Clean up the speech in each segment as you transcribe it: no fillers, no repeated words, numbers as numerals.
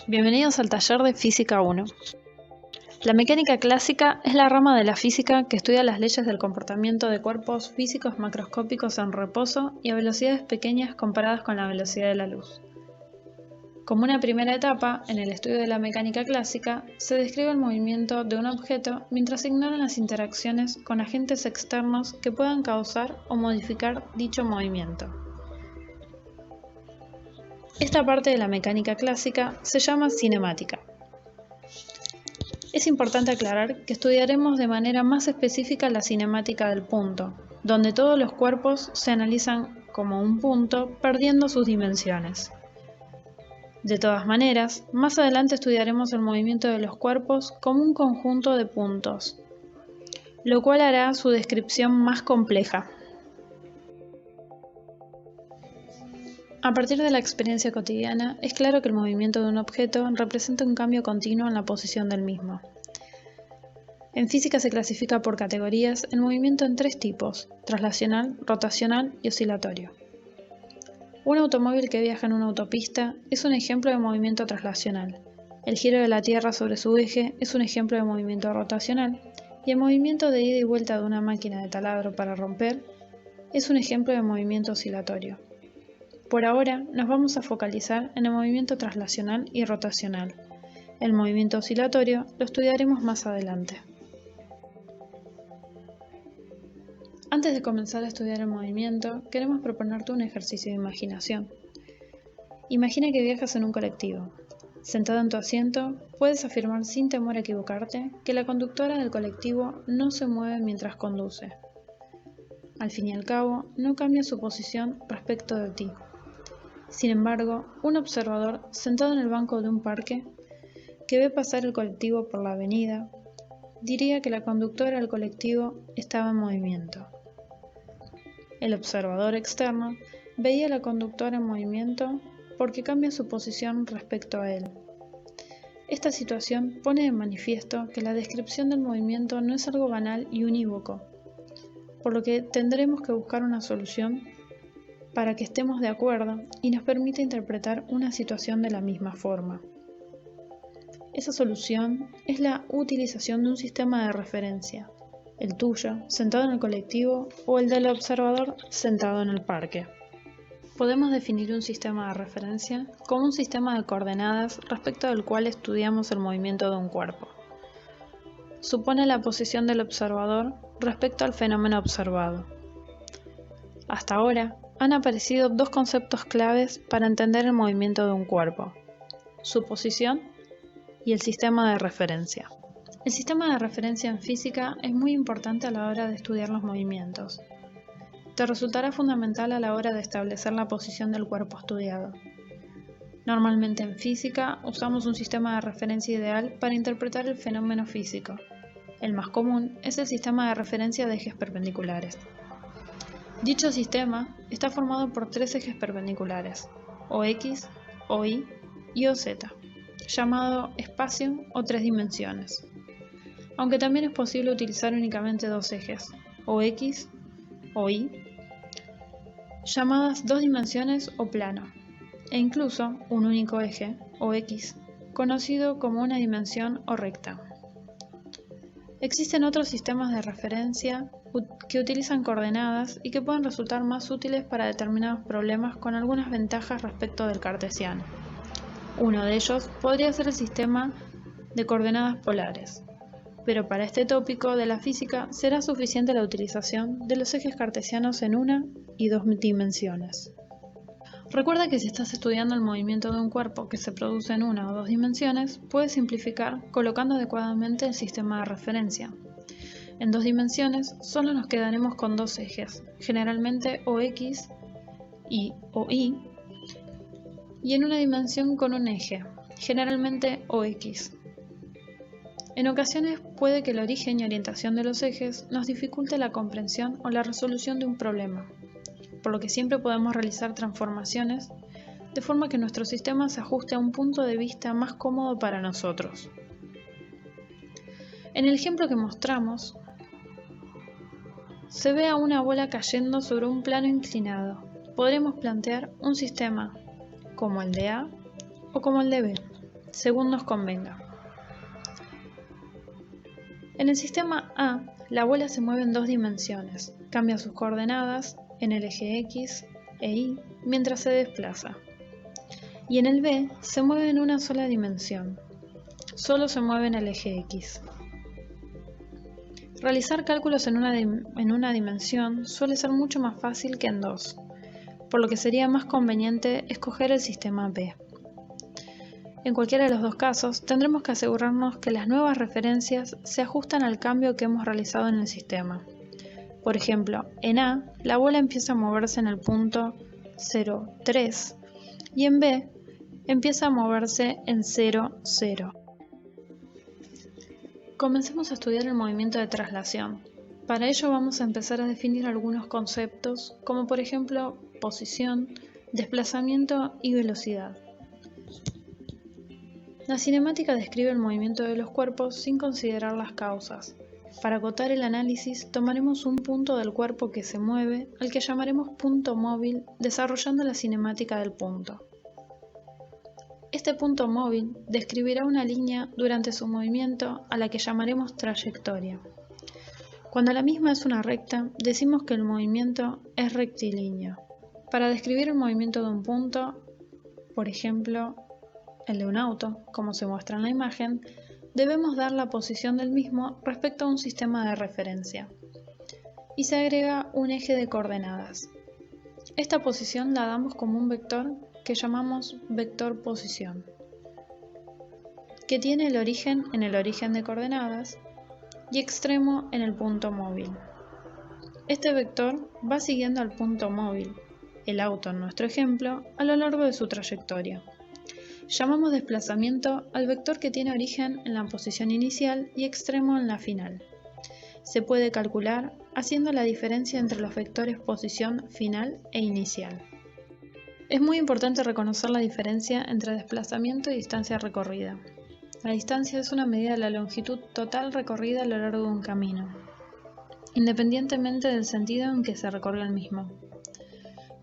Bienvenidos al taller de Física 1. La mecánica clásica es la rama de la física que estudia las leyes del comportamiento de cuerpos físicos macroscópicos en reposo y a velocidades pequeñas comparadas con la velocidad de la luz. Como una primera etapa, en el estudio de la mecánica clásica, se describe el movimiento de un objeto mientras se ignoran las interacciones con agentes externos que puedan causar o modificar dicho movimiento. Esta parte de la mecánica clásica se llama cinemática. Es importante aclarar que estudiaremos de manera más específica la cinemática del punto, donde todos los cuerpos se analizan como un punto perdiendo sus dimensiones. De todas maneras, más adelante estudiaremos el movimiento de los cuerpos como un conjunto de puntos, lo cual hará su descripción más compleja. A partir de la experiencia cotidiana, es claro que el movimiento de un objeto representa un cambio continuo en la posición del mismo. En física se clasifica por categorías el movimiento en tres tipos: traslacional, rotacional y oscilatorio. Un automóvil que viaja en una autopista es un ejemplo de movimiento traslacional. El giro de la Tierra sobre su eje es un ejemplo de movimiento rotacional, y el movimiento de ida y vuelta de una máquina de taladro para romper es un ejemplo de movimiento oscilatorio. Por ahora nos vamos a focalizar en el movimiento traslacional y rotacional. El movimiento oscilatorio lo estudiaremos más adelante. Antes de comenzar a estudiar el movimiento, queremos proponerte un ejercicio de imaginación. Imagina que viajas en un colectivo. Sentado en tu asiento, puedes afirmar sin temor a equivocarte que la conductora del colectivo no se mueve mientras conduce. Al fin y al cabo, no cambia su posición respecto de ti. Sin embargo, un observador sentado en el banco de un parque que ve pasar el colectivo por la avenida diría que la conductora del colectivo estaba en movimiento. El observador externo veía a la conductora en movimiento porque cambia su posición respecto a él. Esta situación pone de manifiesto que la descripción del movimiento no es algo banal y unívoco, por lo que tendremos que buscar una solución para que estemos de acuerdo y nos permita interpretar una situación de la misma forma. Esa solución es la utilización de un sistema de referencia, el tuyo, sentado en el colectivo, o el del observador, sentado en el parque. Podemos definir un sistema de referencia como un sistema de coordenadas respecto del cual estudiamos el movimiento de un cuerpo. Supone la posición del observador respecto al fenómeno observado. Hasta ahora, han aparecido dos conceptos claves para entender el movimiento de un cuerpo: su posición y el sistema de referencia. El sistema de referencia en física es muy importante a la hora de estudiar los movimientos. Te resultará fundamental a la hora de establecer la posición del cuerpo estudiado. Normalmente en física usamos un sistema de referencia ideal para interpretar el fenómeno físico. El más común es el sistema de referencia de ejes perpendiculares. Dicho sistema está formado por tres ejes perpendiculares, OX, OY y OZ, llamado espacio o tres dimensiones. Aunque también es posible utilizar únicamente dos ejes, OX, OY, llamadas dos dimensiones o plano, e incluso un único eje, OX, conocido como una dimensión o recta. Existen otros sistemas de referencia que utilizan coordenadas y que pueden resultar más útiles para determinados problemas con algunas ventajas respecto del cartesiano. Uno de ellos podría ser el sistema de coordenadas polares, pero para este tópico de la física será suficiente la utilización de los ejes cartesianos en una y dos dimensiones. Recuerda que si estás estudiando el movimiento de un cuerpo que se produce en una o dos dimensiones, puedes simplificar colocando adecuadamente el sistema de referencia. En dos dimensiones solo nos quedaremos con dos ejes, generalmente OX y OY, y en una dimensión con un eje, generalmente OX. En ocasiones puede que el origen y orientación de los ejes nos dificulte la comprensión o la resolución de un problema, por lo que siempre podemos realizar transformaciones de forma que nuestro sistema se ajuste a un punto de vista más cómodo para nosotros. En el ejemplo que mostramos, se ve a una bola cayendo sobre un plano inclinado. Podremos plantear un sistema como el de A o como el de B. según nos convenga. En el sistema A, la bola se mueve en 2 dimensiones, cambia sus coordenadas en el eje X e Y mientras se desplaza. Y en el B se mueve en una sola dimensión, solo se mueve en el eje X. Realizar cálculos en una dimensión suele ser mucho más fácil que en 2, por lo que sería más conveniente escoger el sistema B. En cualquiera de los 2 casos, tendremos que asegurarnos que las nuevas referencias se ajustan al cambio que hemos realizado en el sistema. Por ejemplo, en A, la bola empieza a moverse en el punto 0, 3 y en B empieza a moverse en 0, 0. Comencemos a estudiar el movimiento de traslación. Para ello vamos a empezar a definir algunos conceptos, como por ejemplo posición, desplazamiento y velocidad. La cinemática describe el movimiento de los cuerpos sin considerar las causas. Para acotar el análisis, tomaremos un punto del cuerpo que se mueve, al que llamaremos punto móvil, desarrollando la cinemática del punto. Este punto móvil describirá una línea durante su movimiento a la que llamaremos trayectoria. Cuando la misma es una recta, decimos que el movimiento es rectilíneo. Para describir el movimiento de un punto, por ejemplo, el de un auto, como se muestra en la imagen, debemos dar la posición del mismo respecto a un sistema de referencia. Y se agrega un eje de coordenadas. Esta posición la damos como un vector que llamamos vector posición, que tiene el origen en el origen de coordenadas y extremo en el punto móvil. Este vector va siguiendo al punto móvil, el auto en nuestro ejemplo, a lo largo de su trayectoria. Llamamos desplazamiento al vector que tiene origen en la posición inicial y extremo en la final. Se puede calcular haciendo la diferencia entre los vectores posición final e inicial. Es muy importante reconocer la diferencia entre desplazamiento y distancia recorrida. La distancia es una medida de la longitud total recorrida a lo largo de un camino, independientemente del sentido en que se recorrió el mismo.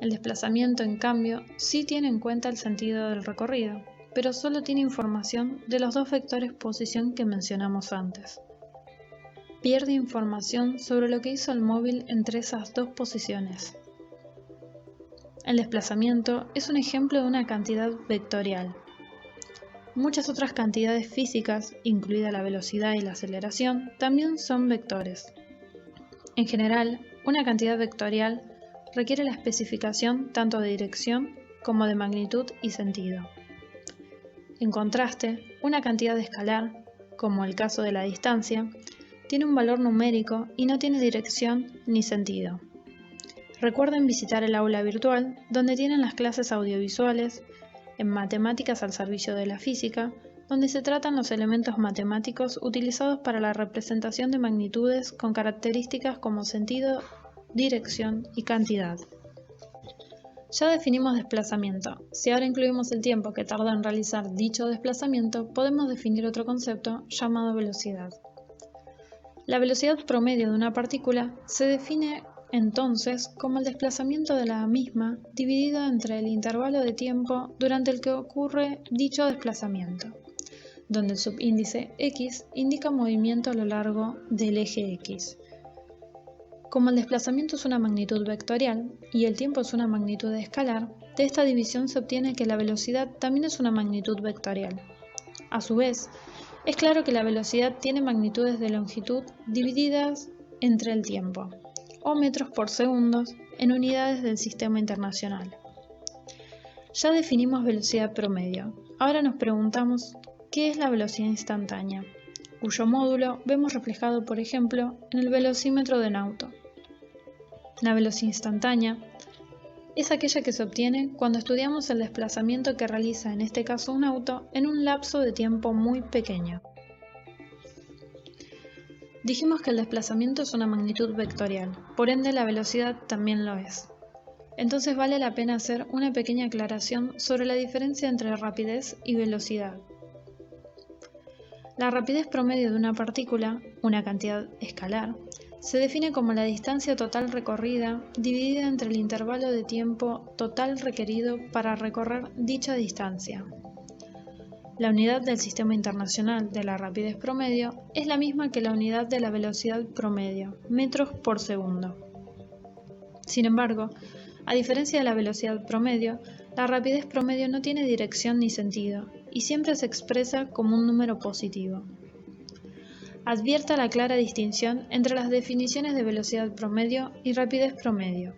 El desplazamiento, en cambio, sí tiene en cuenta el sentido del recorrido, pero solo tiene información de los 2 vectores posición que mencionamos antes. Pierde información sobre lo que hizo el móvil entre esas 2 posiciones. El desplazamiento es un ejemplo de una cantidad vectorial. Muchas otras cantidades físicas, incluida la velocidad y la aceleración, también son vectores. En general, una cantidad vectorial requiere la especificación tanto de dirección como de magnitud y sentido. En contraste, una cantidad escalar, como el caso de la distancia, tiene un valor numérico y no tiene dirección ni sentido. Recuerden visitar el aula virtual, donde tienen las clases audiovisuales, en Matemáticas al servicio de la física, donde se tratan los elementos matemáticos utilizados para la representación de magnitudes con características como sentido, dirección y cantidad. Ya definimos desplazamiento. Si ahora incluimos el tiempo que tarda en realizar dicho desplazamiento, podemos definir otro concepto llamado velocidad. La velocidad promedio de una partícula se define entonces como el desplazamiento de la misma dividido entre el intervalo de tiempo durante el que ocurre dicho desplazamiento, donde el subíndice x indica movimiento a lo largo del eje x. Como el desplazamiento es una magnitud vectorial y el tiempo es una magnitud escalar, de esta división se obtiene que la velocidad también es una magnitud vectorial. A su vez, es claro que la velocidad tiene magnitudes de longitud divididas entre el tiempo, o metros por segundo, en unidades del sistema internacional. Ya definimos velocidad promedio. Ahora nos preguntamos, ¿qué es la velocidad instantánea?, cuyo módulo vemos reflejado, por ejemplo, en el velocímetro de un auto. La velocidad instantánea es aquella que se obtiene cuando estudiamos el desplazamiento que realiza, en este caso un auto, en un lapso de tiempo muy pequeño. Dijimos que el desplazamiento es una magnitud vectorial, por ende la velocidad también lo es. Entonces vale la pena hacer una pequeña aclaración sobre la diferencia entre rapidez y velocidad. La rapidez promedio de una partícula, una cantidad escalar, se define como la distancia total recorrida dividida entre el intervalo de tiempo total requerido para recorrer dicha distancia. La unidad del Sistema Internacional de la Rapidez Promedio es la misma que la unidad de la velocidad promedio, metros por segundo. Sin embargo, a diferencia de la velocidad promedio, la rapidez promedio no tiene dirección ni sentido, y siempre se expresa como un número positivo. Advierta la clara distinción entre las definiciones de velocidad promedio y rapidez promedio.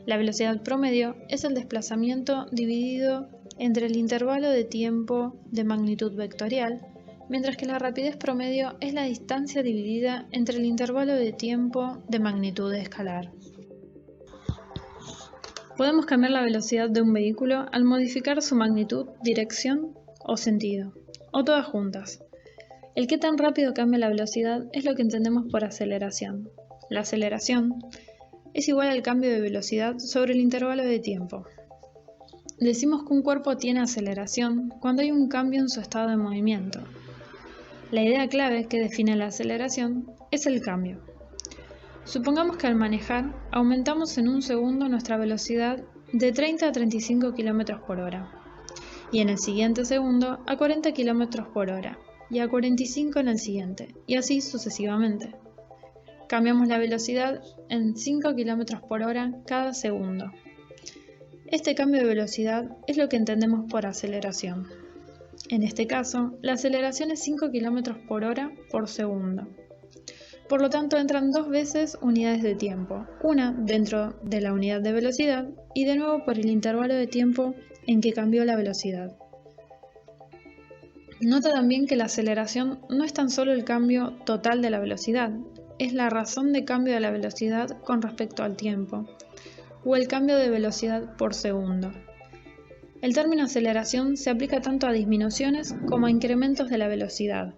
La velocidad promedio es el desplazamiento dividido entre el intervalo de tiempo de magnitud vectorial, mientras que la rapidez promedio es la distancia dividida entre el intervalo de tiempo de magnitud escalar. Podemos cambiar la velocidad de un vehículo al modificar su magnitud, dirección o sentido, o todas juntas. El qué tan rápido cambia la velocidad es lo que entendemos por aceleración. La aceleración es igual al cambio de velocidad sobre el intervalo de tiempo. Decimos que un cuerpo tiene aceleración cuando hay un cambio en su estado de movimiento. La idea clave que define la aceleración es el cambio. Supongamos que al manejar aumentamos en un segundo nuestra velocidad de 30 a 35 km por hora y en el siguiente segundo a 40 km por hora y a 45 en el siguiente y así sucesivamente. Cambiamos la velocidad en 5 km por hora cada segundo. Este cambio de velocidad es lo que entendemos por aceleración. En este caso, la aceleración es 5 km por hora por segundo. Por lo tanto, entran dos veces unidades de tiempo, una dentro de la unidad de velocidad y de nuevo por el intervalo de tiempo en que cambió la velocidad. Nota también que la aceleración no es tan solo el cambio total de la velocidad, es la razón de cambio de la velocidad con respecto al tiempo, o el cambio de velocidad por segundo. El término aceleración se aplica tanto a disminuciones como a incrementos de la velocidad.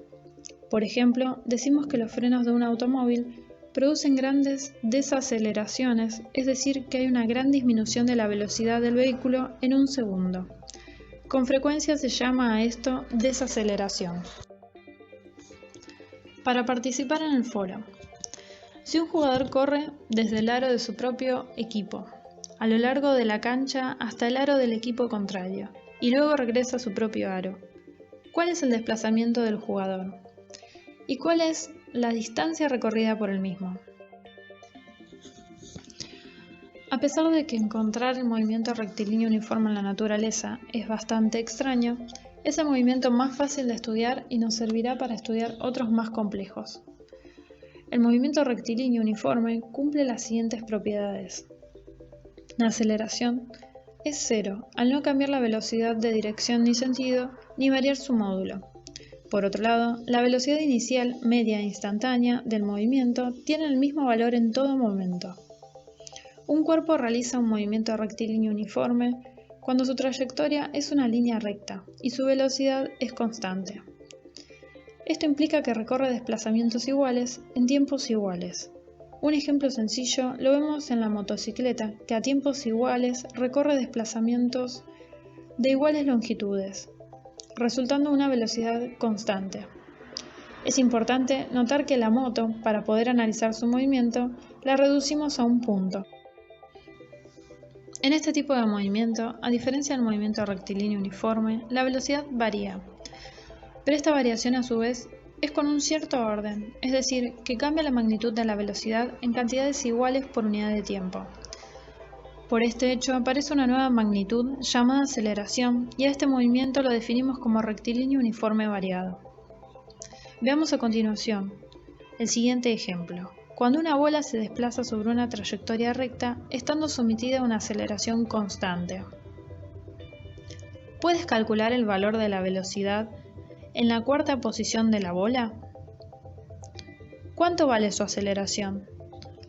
Por ejemplo, decimos que los frenos de un automóvil producen grandes desaceleraciones, es decir, que hay una gran disminución de la velocidad del vehículo en un segundo. Con frecuencia se llama a esto desaceleración. Para participar en el foro, si un jugador corre desde el aro de su propio equipo, a lo largo de la cancha hasta el aro del equipo contrario, y luego regresa a su propio aro, ¿cuál es el desplazamiento del jugador? ¿Y cuál es la distancia recorrida por el mismo? A pesar de que encontrar el movimiento rectilíneo uniforme en la naturaleza es bastante extraño, es el movimiento más fácil de estudiar y nos servirá para estudiar otros más complejos. El movimiento rectilíneo uniforme cumple las siguientes propiedades. La aceleración es cero al no cambiar la velocidad de dirección ni sentido ni variar su módulo. Por otro lado, la velocidad inicial, media e instantánea del movimiento tiene el mismo valor en todo momento. Un cuerpo realiza un movimiento rectilíneo uniforme cuando su trayectoria es una línea recta y su velocidad es constante. Esto implica que recorre desplazamientos iguales en tiempos iguales. Un ejemplo sencillo lo vemos en la motocicleta, que a tiempos iguales recorre desplazamientos de iguales longitudes, resultando una velocidad constante. Es importante notar que la moto, para poder analizar su movimiento, la reducimos a un punto. En este tipo de movimiento, a diferencia del movimiento rectilíneo uniforme, la velocidad varía, pero esta variación a su vez es con un cierto orden, es decir, que cambia la magnitud de la velocidad en cantidades iguales por unidad de tiempo. Por este hecho aparece una nueva magnitud llamada aceleración y a este movimiento lo definimos como rectilíneo uniforme variado. Veamos a continuación el siguiente ejemplo. Cuando una bola se desplaza sobre una trayectoria recta, estando sometida a una aceleración constante. ¿Puedes calcular el valor de la velocidad en la cuarta posición de la bola? ¿Cuánto vale su aceleración?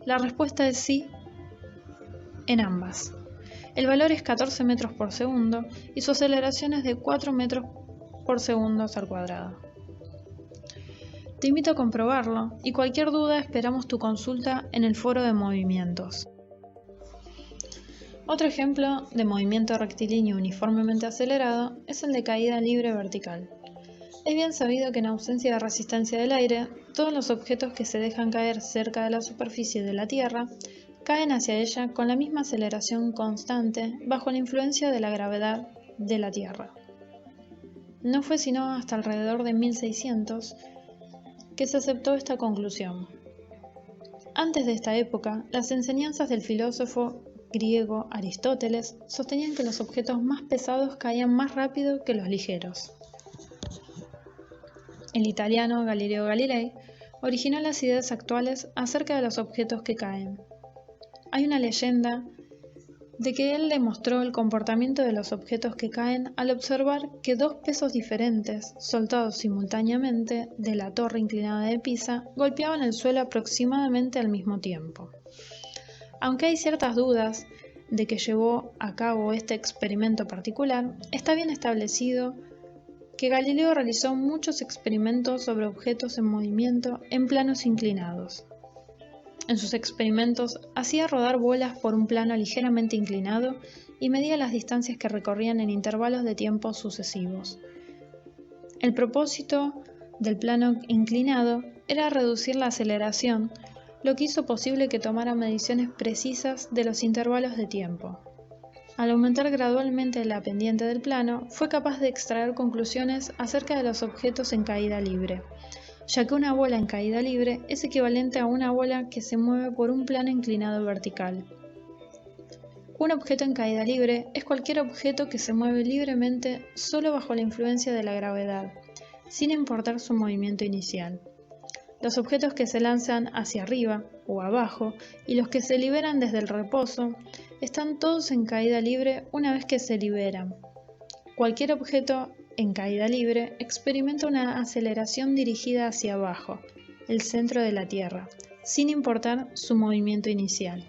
La respuesta es sí en ambas. El valor es 14 metros por segundo y su aceleración es de 4 metros por segundo al cuadrado. Te invito a comprobarlo y cualquier duda esperamos tu consulta en el foro de movimientos. Otro ejemplo de movimiento rectilíneo uniformemente acelerado es el de caída libre vertical. Es bien sabido que en ausencia de resistencia del aire, todos los objetos que se dejan caer cerca de la superficie de la Tierra caen hacia ella con la misma aceleración constante bajo la influencia de la gravedad de la Tierra. No fue sino hasta alrededor de 1600 que se aceptó esta conclusión. Antes de esta época, las enseñanzas del filósofo griego Aristóteles sostenían que los objetos más pesados caían más rápido que los ligeros. El italiano Galileo Galilei originó las ideas actuales acerca de los objetos que caen. Hay una leyenda de que él demostró el comportamiento de los objetos que caen al observar que dos pesos diferentes, soltados simultáneamente de la torre inclinada de Pisa, golpeaban el suelo aproximadamente al mismo tiempo. Aunque hay ciertas dudas de que llevó a cabo este experimento particular, está bien establecido que Galileo realizó muchos experimentos sobre objetos en movimiento en planos inclinados. En sus experimentos hacía rodar bolas por un plano ligeramente inclinado y medía las distancias que recorrían en intervalos de tiempo sucesivos. El propósito del plano inclinado era reducir la aceleración, lo que hizo posible que tomara mediciones precisas de los intervalos de tiempo. Al aumentar gradualmente la pendiente del plano, fue capaz de extraer conclusiones acerca de los objetos en caída libre, ya que una bola en caída libre es equivalente a una bola que se mueve por un plano inclinado vertical. Un objeto en caída libre es cualquier objeto que se mueve libremente solo bajo la influencia de la gravedad, sin importar su movimiento inicial. Los objetos que se lanzan hacia arriba o abajo y los que se liberan desde el reposo están todos en caída libre una vez que se liberan. Cualquier objeto en caída libre experimenta una aceleración dirigida hacia abajo, el centro de la Tierra, sin importar su movimiento inicial.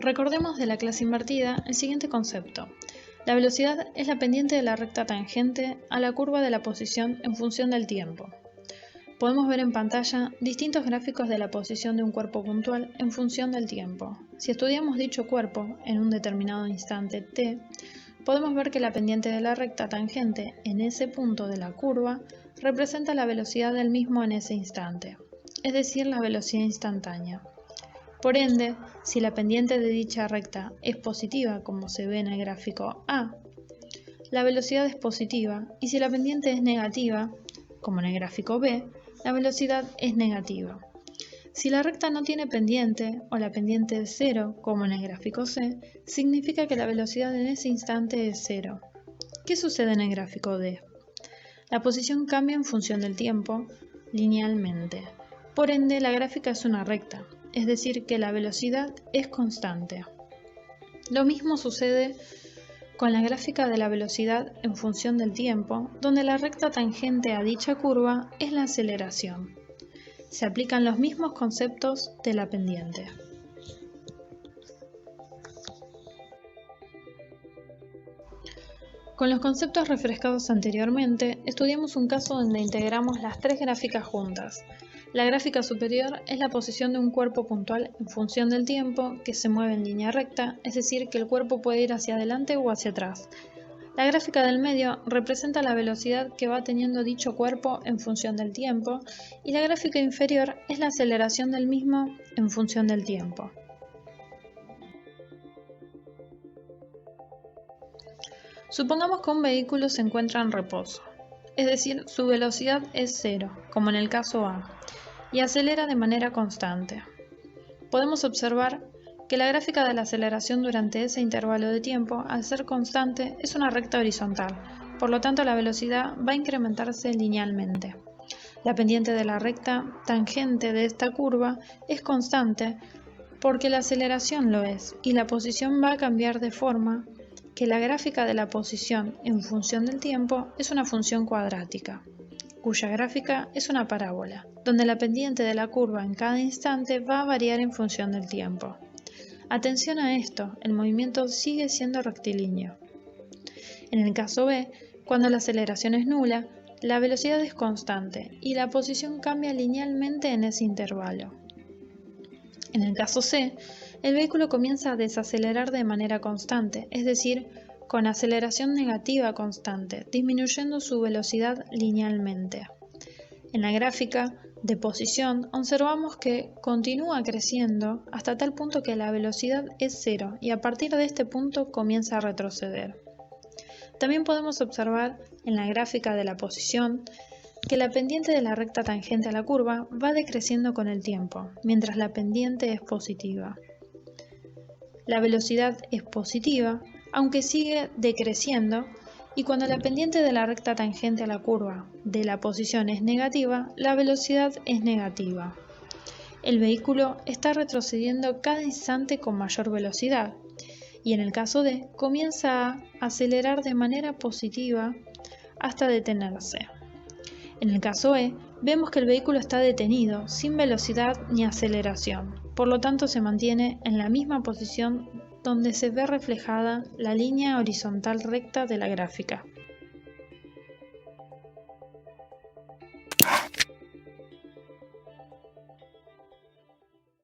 Recordemos de la clase invertida el siguiente concepto. La velocidad es la pendiente de la recta tangente a la curva de la posición en función del tiempo. Podemos ver en pantalla distintos gráficos de la posición de un cuerpo puntual en función del tiempo. Si estudiamos dicho cuerpo en un determinado instante t, podemos ver que la pendiente de la recta tangente en ese punto de la curva representa la velocidad del mismo en ese instante, es decir, la velocidad instantánea. Por ende, si la pendiente de dicha recta es positiva, como se ve en el gráfico A, la velocidad es positiva, y si la pendiente es negativa, como en el gráfico B, la velocidad es negativa. Si la recta no tiene pendiente o la pendiente es cero, como en el gráfico C, significa que la velocidad en ese instante es cero. ¿Qué sucede en el gráfico D? La posición cambia en función del tiempo, linealmente. Por ende, la gráfica es una recta, es decir, que la velocidad es constante. Lo mismo sucede con la gráfica de la velocidad en función del tiempo, donde la recta tangente a dicha curva es la aceleración. Se aplican los mismos conceptos de la pendiente. Con los conceptos refrescados anteriormente, estudiamos un caso donde integramos las tres gráficas juntas. La gráfica superior es la posición de un cuerpo puntual en función del tiempo, que se mueve en línea recta, es decir, que el cuerpo puede ir hacia adelante o hacia atrás. La gráfica del medio representa la velocidad que va teniendo dicho cuerpo en función del tiempo, y la gráfica inferior es la aceleración del mismo en función del tiempo. Supongamos que un vehículo se encuentra en reposo, es decir, su velocidad es cero, como en el caso A, y acelera de manera constante. Podemos observar que la gráfica de la aceleración durante ese intervalo de tiempo, al ser constante, es una recta horizontal, por lo tanto la velocidad va a incrementarse linealmente. La pendiente de la recta tangente de esta curva es constante porque la aceleración lo es, y la posición va a cambiar de forma que la gráfica de la posición en función del tiempo es una función cuadrática, cuya gráfica es una parábola, donde la pendiente de la curva en cada instante va a variar en función del tiempo. Atención a esto, el movimiento sigue siendo rectilíneo. En el caso B, cuando la aceleración es nula, la velocidad es constante y la posición cambia linealmente en ese intervalo. En el caso C, el vehículo comienza a desacelerar de manera constante, es decir, con aceleración negativa constante, disminuyendo su velocidad linealmente. En la gráfica de posición observamos que continúa creciendo hasta tal punto que la velocidad es cero y a partir de este punto comienza a retroceder. También podemos observar en la gráfica de la posición que la pendiente de la recta tangente a la curva va decreciendo con el tiempo, mientras la pendiente es positiva. La velocidad es positiva, aunque sigue decreciendo, y cuando la pendiente de la recta tangente a la curva de la posición es negativa, la velocidad es negativa. El vehículo está retrocediendo cada instante con mayor velocidad, y en el caso D, comienza a acelerar de manera positiva hasta detenerse. En el caso E, vemos que el vehículo está detenido, sin velocidad ni aceleración, por lo tanto se mantiene en la misma posición donde se ve reflejada la línea horizontal recta de la gráfica.